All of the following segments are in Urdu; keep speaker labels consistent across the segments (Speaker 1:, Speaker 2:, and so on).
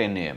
Speaker 1: 10 AM।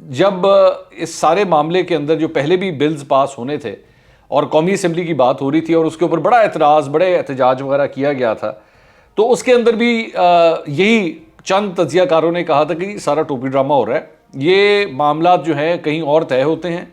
Speaker 1: جب اس سارے معاملے کے اندر جو پہلے بھی بلز پاس ہونے تھے اور قومی اسمبلی کی بات ہو رہی تھی اور اس کے اوپر بڑا اعتراض، بڑے احتجاج وغیرہ کیا گیا تھا، تو اس کے اندر بھی یہی چند تجزیہ کاروں نے کہا تھا کہ سارا ٹوپی ڈرامہ ہو رہا ہے، یہ معاملات جو ہیں کہیں اور طے ہوتے ہیں،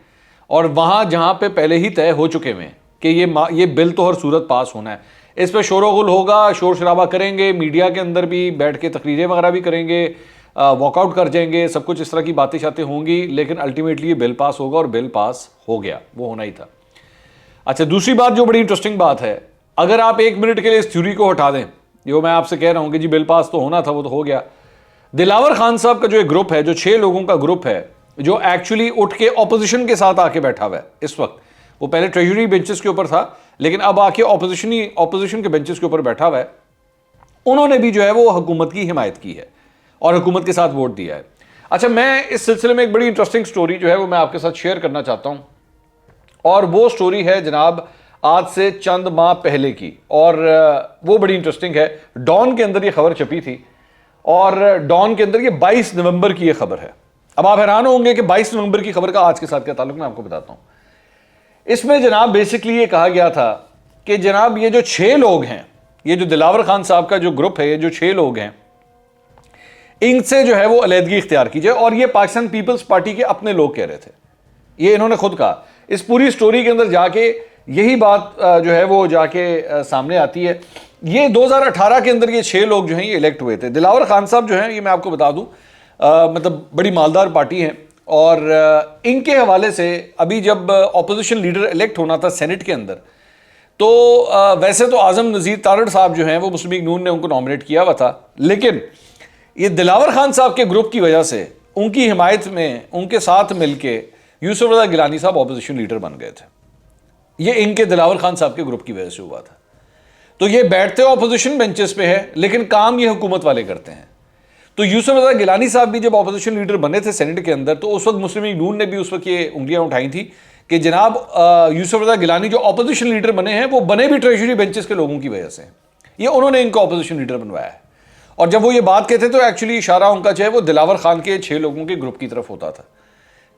Speaker 1: اور وہاں جہاں پہ پہلے ہی طے ہو چکے ہوئے ہیں کہ یہ بل تو ہر صورت پاس ہونا ہے، اس پہ شور و غل ہوگا، شور شرابہ کریں گے، میڈیا کے اندر بھی بیٹھ کے تقریریں وغیرہ بھی کریں گے، واک آؤٹ کر جائیں گے، سب کچھ اس طرح کی باتیں شاتیں ہوں گی، لیکن الٹیمیٹلی یہ بل پاس ہوگا، اور بل پاس ہو گیا، وہ ہونا ہی تھا۔ اچھا، دوسری بات جو بڑی انٹرسٹنگ بات ہے، اگر آپ ایک منٹ کے لیے اس تھیوری کو ہٹا دیں جو میں آپ سے کہہ رہا ہوں کہ جی بل پاس تو ہونا تھا، وہ تو ہو گیا، دلاور خان صاحب کا جو ایک گروپ ہے، جو 6 لوگوں کا گروپ ہے، جو ایکچولی اٹھ کے اپوزیشن کے ساتھ آ کے بیٹھا ہوا ہے اس وقت، وہ پہلے ٹریجری بینچز کے اوپر تھا لیکن اب آ کے اپوزیشن کے بینچز کے اوپر بیٹھا ہوا ہے، انہوں نے بھی جو ہے وہ حکومت کی حمایت کی ہے اور حکومت کے ساتھ ووٹ دیا ہے۔ اچھا، میں اس سلسلے میں ایک بڑی انٹرسٹنگ سٹوری جو ہے وہ میں آپ کے ساتھ شیئر کرنا چاہتا ہوں، اور وہ سٹوری ہے جناب آج سے چند ماہ پہلے کی، اور وہ بڑی انٹرسٹنگ ہے۔ ڈان کے اندر یہ خبر چھپی تھی، اور ڈان کے اندر یہ 22 نومبر کی یہ خبر ہے۔ اب آپ حیران ہوں گے کہ 22 نومبر کی خبر کا آج کے ساتھ کیا تعلق، میں آپ کو بتاتا ہوں۔ اس میں جناب بیسکلی یہ کہا گیا تھا کہ جناب یہ جو 6 لوگ ہیں، یہ جو دلاور خان صاحب کا جو گروپ ہے، یہ جو 6 لوگ ہیں، ان سے جو ہے وہ علیحدگی اختیار کی جائے، اور یہ پاکستان پیپلز پارٹی کے اپنے لوگ کہہ رہے تھے، یہ انہوں نے خود کہا۔ اس پوری سٹوری کے اندر جا کے یہی بات جو ہے وہ جا کے سامنے آتی ہے۔ یہ 2018 کے اندر یہ 6 لوگ جو ہیں یہ الیکٹ ہوئے تھے۔ دلاور خان صاحب جو ہیں، یہ میں آپ کو بتا دوں، مطلب بڑی مالدار پارٹی ہیں، اور ان کے حوالے سے ابھی جب اپوزیشن لیڈر الیکٹ ہونا تھا سینٹ کے اندر، تو ویسے تو اعظم نذیر تارڑ صاحب جو ہیں وہ مسلم لیگ نون نے ان کو نامنیٹ کیا ہوا تھا، لیکن یہ دلاور خان صاحب کے گروپ کی وجہ سے، ان کی حمایت میں ان کے ساتھ مل کے یوسف رضا گیلانی صاحب اپوزیشن لیڈر بن گئے تھے۔ یہ ان کے دلاور خان صاحب کے گروپ کی وجہ سے ہوا تھا۔ تو یہ بیٹھتے اپوزیشن بینچز پہ ہے لیکن کام یہ حکومت والے کرتے ہیں۔ تو یوسف رضا گیلانی صاحب بھی جب اپوزیشن لیڈر بنے تھے سینٹ کے اندر، تو اس وقت مسلم لیگ نون نے بھی اس وقت یہ انگلیاں اٹھائی تھی کہ جناب یوسف رضا گیلانی جو اپوزیشن لیڈر بنے ہیں، وہ بنے بھی ٹریجری بینچز کے لوگوں کی وجہ سے ہیں، یہ انہوں نے ان کو اپوزیشن لیڈر بنوایا ہے۔ اور جب وہ یہ بات کہتے تو ایکچولی اشارہ ان کا جو ہے وہ دلاور خان کے 6 لوگوں کے گروپ کی طرف ہوتا تھا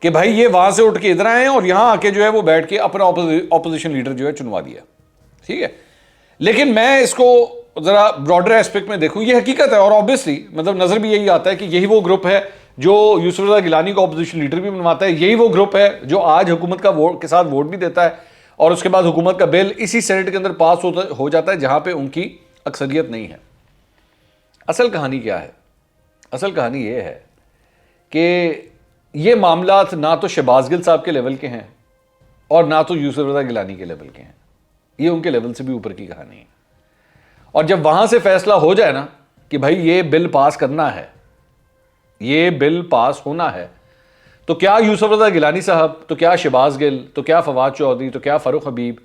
Speaker 1: کہ بھائی یہ وہاں سے اٹھ کے ادھر آئے ہیں اور یہاں آ کے جو ہے وہ بیٹھ کے اپنا اپوزیشن لیڈر جو ہے چنوا دیا، ٹھیک ہے۔ لیکن میں اس کو ذرا براڈر ایسپیکٹ میں دیکھوں، یہ حقیقت ہے، اور آبویسلی مطلب نظر بھی یہی آتا ہے کہ یہی وہ گروپ ہے جو یوسف رضا گیلانی کو اپوزیشن لیڈر بھی بنواتا ہے، یہی وہ گروپ ہے جو آج حکومت کا کے ساتھ ووٹ بھی دیتا ہے، اور اس کے بعد حکومت کا بل اسی سینٹ کے اندر پاس ہو جاتا ہے جہاں پہ ان کی اکثریت نہیں ہے۔ اصل کہانی کیا ہے؟ اصل کہانی یہ ہے کہ یہ معاملات نہ تو شہباز گل صاحب کے لیول کے ہیں اور نہ تو یوسف رضا گیلانی کے لیول کے ہیں، یہ ان کے لیول سے بھی اوپر کی کہانی ہے۔ اور جب وہاں سے فیصلہ ہو جائے نا کہ بھائی یہ بل پاس کرنا ہے، یہ بل پاس ہونا ہے، تو کیا یوسف رضا گیلانی صاحب، تو کیا شہباز گل، تو کیا فواد چودھری، تو کیا فاروق حبیب،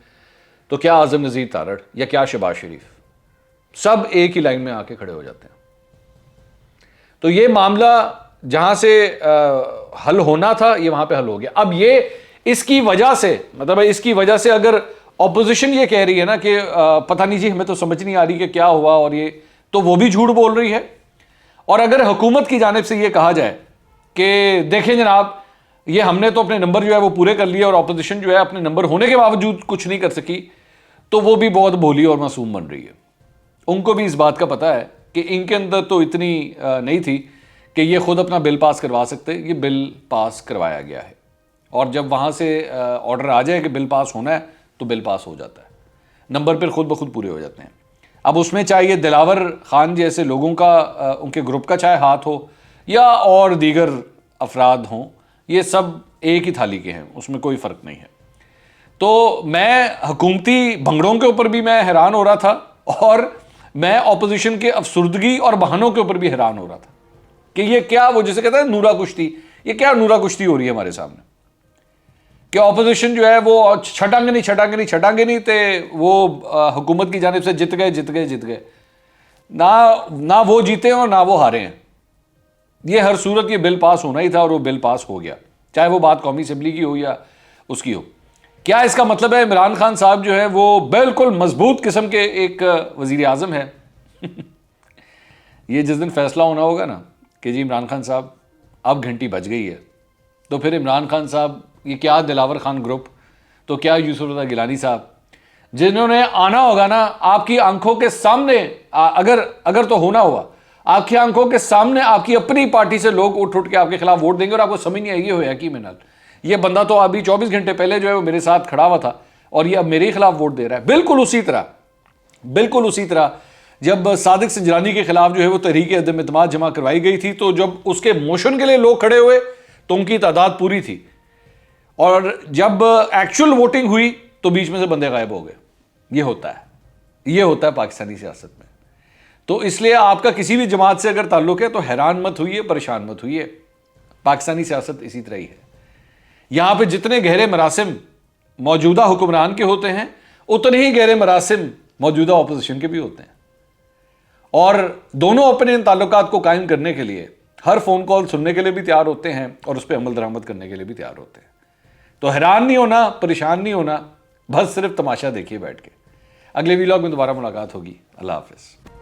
Speaker 1: تو کیا اعظم نذیر تارڑ، یا کیا شہباز شریف، سب ایک ہی لائن میں آ کے کھڑے ہو جاتے ہیں۔ تو یہ معاملہ جہاں سے حل ہونا تھا یہ وہاں پہ حل ہو گیا۔ اب یہ اس کی وجہ سے، مطلب اس کی وجہ سے اگر اپوزیشن یہ کہہ رہی ہے نا کہ پتہ نہیں جی ہمیں تو سمجھ نہیں آ رہی کہ کیا ہوا، اور یہ تو وہ بھی جھوٹ بول رہی ہے۔ اور اگر حکومت کی جانب سے یہ کہا جائے کہ دیکھیں جناب یہ ہم نے تو اپنے نمبر جو ہے وہ پورے کر لیے اور اپوزیشن جو ہے اپنے نمبر ہونے کے باوجود کچھ نہیں کر سکی، تو وہ بھی بہت بھولی اور معصوم بن رہی ہے۔ ان کو بھی اس بات کا پتہ ہے کہ ان کے اندر تو اتنی نہیں تھی کہ یہ خود اپنا بل پاس کروا سکتے، یہ بل پاس کروایا گیا ہے، اور جب وہاں سے آرڈر آ جائے کہ بل پاس ہونا ہے تو بل پاس ہو جاتا ہے، نمبر پھر خود بخود پورے ہو جاتے ہیں۔ اب اس میں چاہے یہ دلاور خان جیسے لوگوں کا، ان کے گروپ کا چاہے ہاتھ ہو یا اور دیگر افراد ہوں، یہ سب ایک ہی تھالی کے ہیں، اس میں کوئی فرق نہیں ہے۔ تو میں حکومتی بھنگڑوں کے اوپر بھی میں حیران ہو رہا تھا، اور میں اپوزیشن کے افسردگی اور بہانوں کے اوپر بھی حیران ہو رہا تھا کہ یہ کیا، وہ جسے کہتا ہے نورا کشتی، یہ کیا نورا کشتی ہو رہی ہے ہمارے سامنے، کہ اپوزیشن جو ہے وہ چھٹانگے نہیں تے وہ حکومت کی جانب سے جت گئے، نہ وہ جیتے اور نہ وہ ہارے ہیں۔ یہ ہر صورت یہ بل پاس ہونا ہی تھا، اور وہ بل پاس ہو گیا، چاہے وہ بات قومی اسمبلی کی ہو یا اس کی ہو۔ کیا اس کا مطلب ہے عمران خان صاحب جو ہے وہ بالکل مضبوط قسم کے ایک وزیر اعظم ہے؟ یہ جس دن فیصلہ ہونا ہوگا نا کہ جی عمران خان صاحب اب گھنٹی بج گئی ہے، تو پھر عمران خان صاحب، یہ کیا دلاور خان گروپ، تو کیا یوسف رضا گیلانی صاحب، جنہوں نے آنا ہوگا نا آپ کی آنکھوں کے سامنے، اگر تو ہونا ہوا آپ کی آنکھوں کے سامنے آپ کی اپنی پارٹی سے لوگ اٹھ کے آپ کے خلاف ووٹ دیں گے، اور آپ کو سمجھ نہیں آئے گی ہویا کی میں نال، یہ بندہ تو ابھی 24 گھنٹے پہلے جو ہے وہ میرے ساتھ کھڑا ہوا تھا اور یہ اب میرے ہی خلاف ووٹ دے رہا ہے۔ بالکل اسی طرح جب صادق سنجرانی کے خلاف جو ہے وہ تحریک عدم اعتماد جمع کروائی گئی تھی، تو جب اس کے موشن کے لیے لوگ کھڑے ہوئے تو ان کی تعداد پوری تھی، اور جب ایکچول ووٹنگ ہوئی تو بیچ میں سے بندے غائب ہو گئے۔ یہ ہوتا ہے پاکستانی سیاست میں۔ تو اس لیے آپ کا کسی بھی جماعت سے اگر تعلق ہے تو حیران مت ہوئیے، پریشان مت ہوئیے، پاکستانی سیاست اسی طرح ہی ہے۔ یہاں پہ جتنے گہرے مراسم موجودہ حکمران کے ہوتے ہیں اتنے ہی گہرے مراسم موجودہ اپوزیشن کے بھی ہوتے ہیں، اور دونوں اپنے ان تعلقات کو قائم کرنے کے لیے ہر فون کال سننے کے لیے بھی تیار ہوتے ہیں اور اس پہ عمل درآمد کرنے کے لیے بھی تیار ہوتے ہیں۔ تو حیران نہیں ہونا، پریشان نہیں ہونا، بس صرف تماشا دیکھیے بیٹھ کے۔ اگلے ویلاگ میں دوبارہ ملاقات ہوگی۔ اللہ حافظ۔